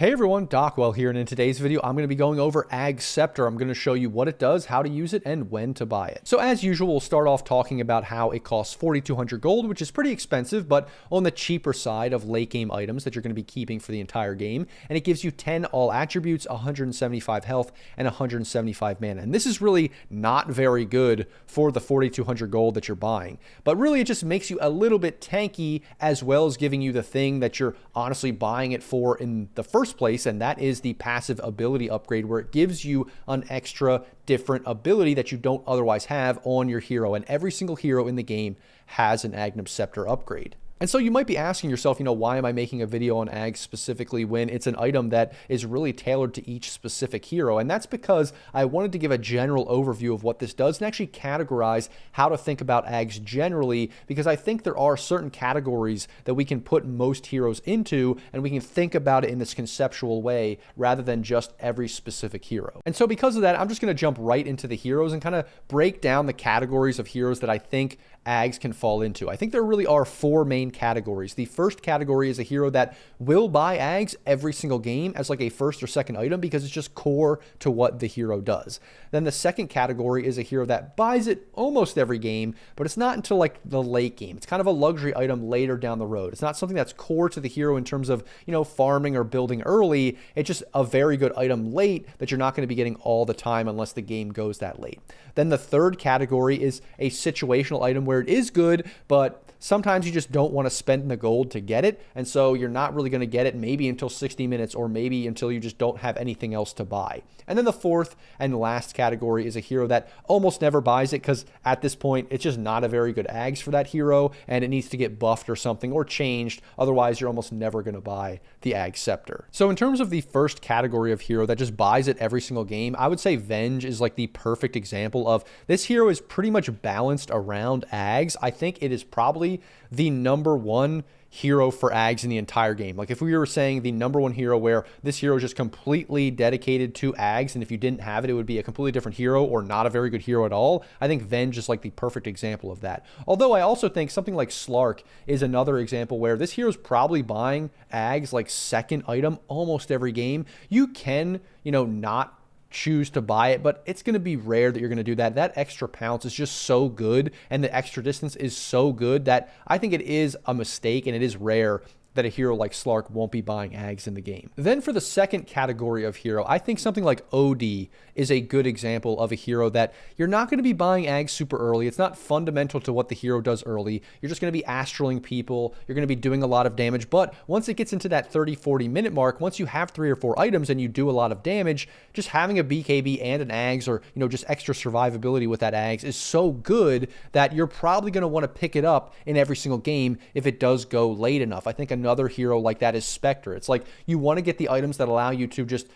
Hey everyone, Dockwell here, and in today's video, I'm going to be going over Aghs Scepter. I'm going to show you what it does, how to use it, and when to buy it. So as usual, we'll start off talking about how it costs 4,200 gold, which is pretty expensive, but on the cheaper side of late game items that you're going to be keeping for the entire game. And it gives you 10 all attributes, 175 health, and 175 mana. And this is really not very good for the 4,200 gold that you're buying. But really, it just makes you a little bit tanky, as well as giving you the thing that you're honestly buying it for in the first place, and that is the passive ability upgrade, where it gives you an extra different ability that you don't otherwise have on your hero. And every single hero in the game has an Aghanim Scepter upgrade. And so you might be asking yourself, why am I making a video on Aghs specifically when it's an item that is really tailored to each specific hero? And that's because I wanted to give a general overview of what this does and actually categorize how to think about Aghs generally, because I think there are certain categories that we can put most heroes into, and we can think about it in this conceptual way rather than just every specific hero. And so because of that, I'm just going to jump right into the heroes and kind of break down the categories of heroes that I think Aghs can fall into. I think there really are four main categories. The first category is a hero that will buy Aghs every single game as like a first or second item because it's just core to what the hero does. Then the second category is a hero that buys it almost every game, but it's not until like the late game. It's kind of a luxury item later down the road. It's not something that's core to the hero in terms of, farming or building early. It's just a very good item late that you're not going to be getting all the time unless the game goes that late. Then the third category is a situational item where it is good, but sometimes you just don't want to spend the gold to get it, and so you're not really going to get it maybe until 60 minutes or maybe until you just don't have anything else to buy. And then the fourth and last category is a hero that almost never buys it because at this point it's just not a very good Aghs for that hero and it needs to get buffed or something or changed. Otherwise, you're almost never going to buy the Aghs Scepter. So in terms of the first category of hero that just buys it every single game, I would say Venge is like the perfect example of this hero is pretty much balanced around Aghs. I think it is probably the number one hero for Aghs in the entire game. Like if we were saying the number one hero where this hero is just completely dedicated to Aghs, and if you didn't have it, it would be a completely different hero or not a very good hero at all. I think Venge is like the perfect example of that. Although I also think something like Slark is another example where this hero is probably buying Aghs like second item almost every game. You can, not choose to buy it, but it's going to be rare that you're going to do that. That extra pounce is just so good, and the extra distance is so good that I think it is a mistake, and it is rare that a hero like Slark won't be buying Aghs in the game. Then for the second category of hero, I think something like OD is a good example of a hero that you're not going to be buying Aghs super early. It's not fundamental to what the hero does early. You're just going to be astraling people. You're going to be doing a lot of damage. But once it gets into that 30-40 minute mark, once you have 3 or 4 items and you do a lot of damage, just having a BKB and an Aghs or, just extra survivability with that Aghs is so good that you're probably going to want to pick it up in every single game if it does go late enough. I think another hero like that is Scepter. It's like you want to get the items that allow you to just,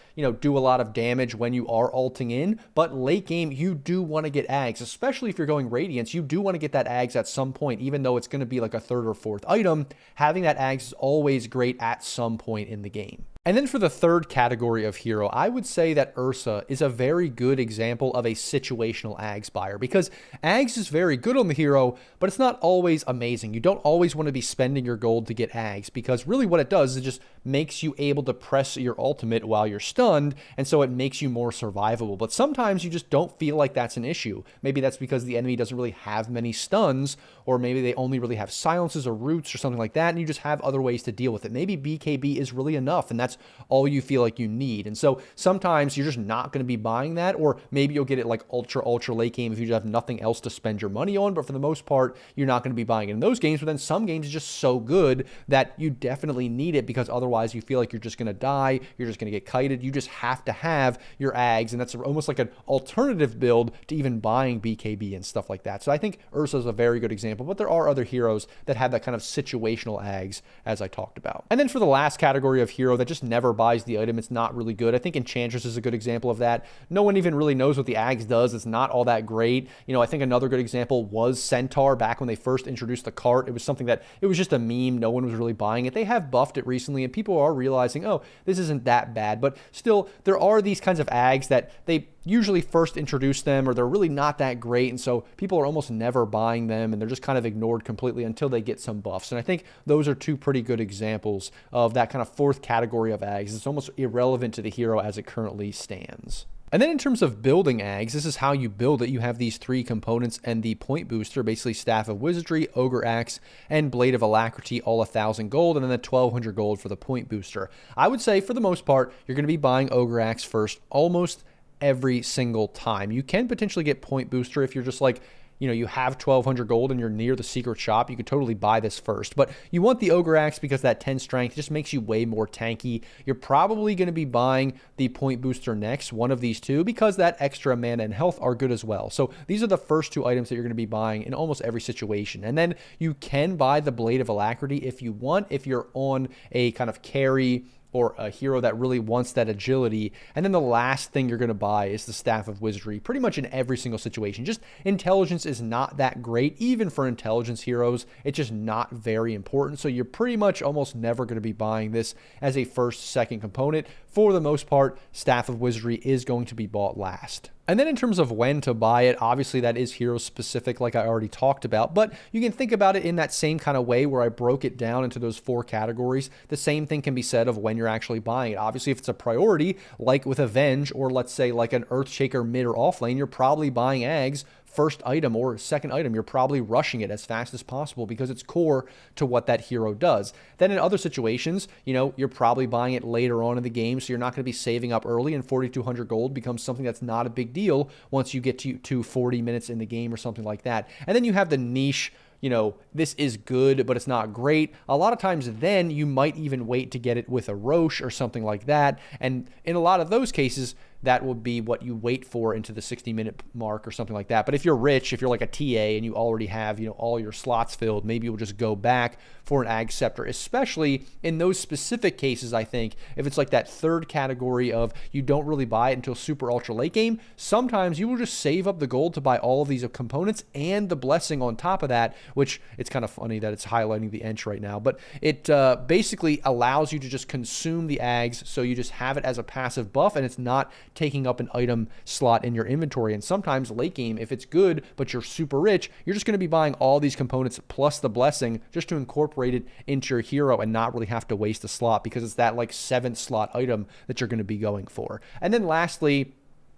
do a lot of damage when you are ulting in, but late game you do want to get Aghs, especially if you're going Radiance. You do want to get that Aghs at some point, even though it's going to be like a third or fourth item. Having that Aghs is always great at some point in the game. And then for the third category of hero, I would say that Ursa is a very good example of a situational Aghs buyer, because Aghs is very good on the hero, but it's not always amazing. You don't always want to be spending your gold to get Aghs, because really what it does is it just makes you able to press your ultimate while you're stunned, and so it makes you more survivable. But sometimes you just don't feel like that's an issue. Maybe that's because the enemy doesn't really have many stuns, or maybe they only really have silences or roots or something like that, and you just have other ways to deal with it. Maybe BKB is really enough, and that's all you feel like you need. And so sometimes you're just not going to be buying that, or maybe you'll get it like ultra late game if you just have nothing else to spend your money on. But for the most part, you're not going to be buying it in those games. But then some games is just so good that you definitely need it, because otherwise you feel like you're just going to die. You're just going to get kited. You just have to have your Aghs, and that's almost like an alternative build to even buying BKB and stuff like that. So I think Ursa is a very good example, but there are other heroes that have that kind of situational Aghs, as I talked about. And then for the last category of hero that just never buys the item, it's not really good. I think Enchantress is a good example of that. No one even really knows what the Aghs does. It's not all that great. I think another good example was Centaur back when they first introduced the cart. It was something that it was just a meme. No one was really buying it. They have buffed it recently, and people are realizing, oh, this isn't that bad. But still, there are these kinds of Aghs that they usually first introduce them, or they're really not that great, and so people are almost never buying them, and they're just kind of ignored completely until they get some buffs. And I think those are two pretty good examples of that kind of fourth category of Aghs. It's almost irrelevant to the hero as it currently stands. And then in terms of building Aghs, this is how you build it. You have these three components and the point booster, basically Staff of Wizardry, Ogre Axe, and Blade of Alacrity, all 1,000 gold, and then the 1,200 gold for the point booster. I would say for the most part, you're going to be buying Ogre Axe first almost every single time. You can potentially get point booster if you're just like, you know, you have 1,200 gold and you're near the secret shop. You could totally buy this first, but you want the Ogre Axe because that 10 strength just makes you way more tanky. You're probably going to be buying the point booster next, one of these two, because that extra mana and health are good as well. So these are the first two items that you're going to be buying in almost every situation. And then you can buy the Blade of Alacrity if you want, if you're on a kind of carry or a hero that really wants that agility. And then the last thing you're going to buy is the Staff of Wizardry, pretty much in every single situation. Just intelligence is not that great, even for intelligence heroes. It's just not very important. So you're pretty much almost never going to be buying this as a first, second component. For the most part, Staff of Wizardry is going to be bought last. And then in terms of when to buy it, obviously that is hero specific, like I already talked about, but you can think about it in that same kind of way where I broke it down into those four categories. The same thing can be said of when you're actually buying it. Obviously, if it's a priority, like with Avenge, or let's say like an Earthshaker mid or off lane, you're probably buying Aghs first item or second item. You're probably rushing it as fast as possible because it's core to what that hero does. Then in other situations, you know, you're probably buying it later on in the game, so you're not going to be saving up early, and 4,200 gold becomes something that's not a big deal once you get to 40 minutes in the game or something like that. And then you have the niche, you know, this is good, but it's not great. A lot of times then you might even wait to get it with a Roche or something like that. And in a lot of those cases, that will be what you wait for into the 60-minute mark or something like that. But if you're rich, if you're like a TA and you already have, you know, all your slots filled, maybe you'll just go back for an Aghs Scepter, especially in those specific cases. I think if it's like that third category of you don't really buy it until super ultra late game, sometimes you will just save up the gold to buy all of these components and the blessing on top of that, which it's kind of funny that it's highlighting the Ench right now, but it basically allows you to just consume the Aghs, so you just have it as a passive buff and it's not taking up an item slot in your inventory. And sometimes late game, if it's good but you're super rich, you're just going to be buying all these components plus the blessing just to incorporate it into your hero and not really have to waste a slot, because it's that like 7th slot item that you're going to be going for. And then lastly,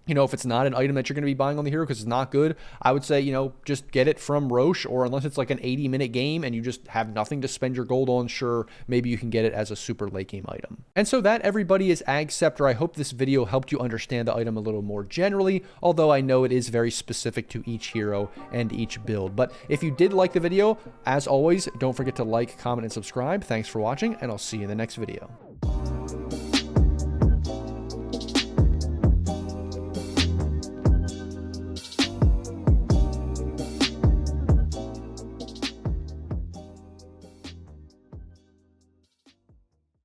you know, if it's not an item that you're going to be buying on the hero because it's not good, I would say, you know, just get it from Roche, or unless it's like an 80-minute game and you just have nothing to spend your gold on, sure, maybe you can get it as a super late game item. And so that, everybody, is Aghs Scepter. I hope this video helped you understand the item a little more generally, although I know it is very specific to each hero and each build. But if you did like the video, as always, don't forget to like, comment, and subscribe. Thanks for watching, and I'll see you in the next video.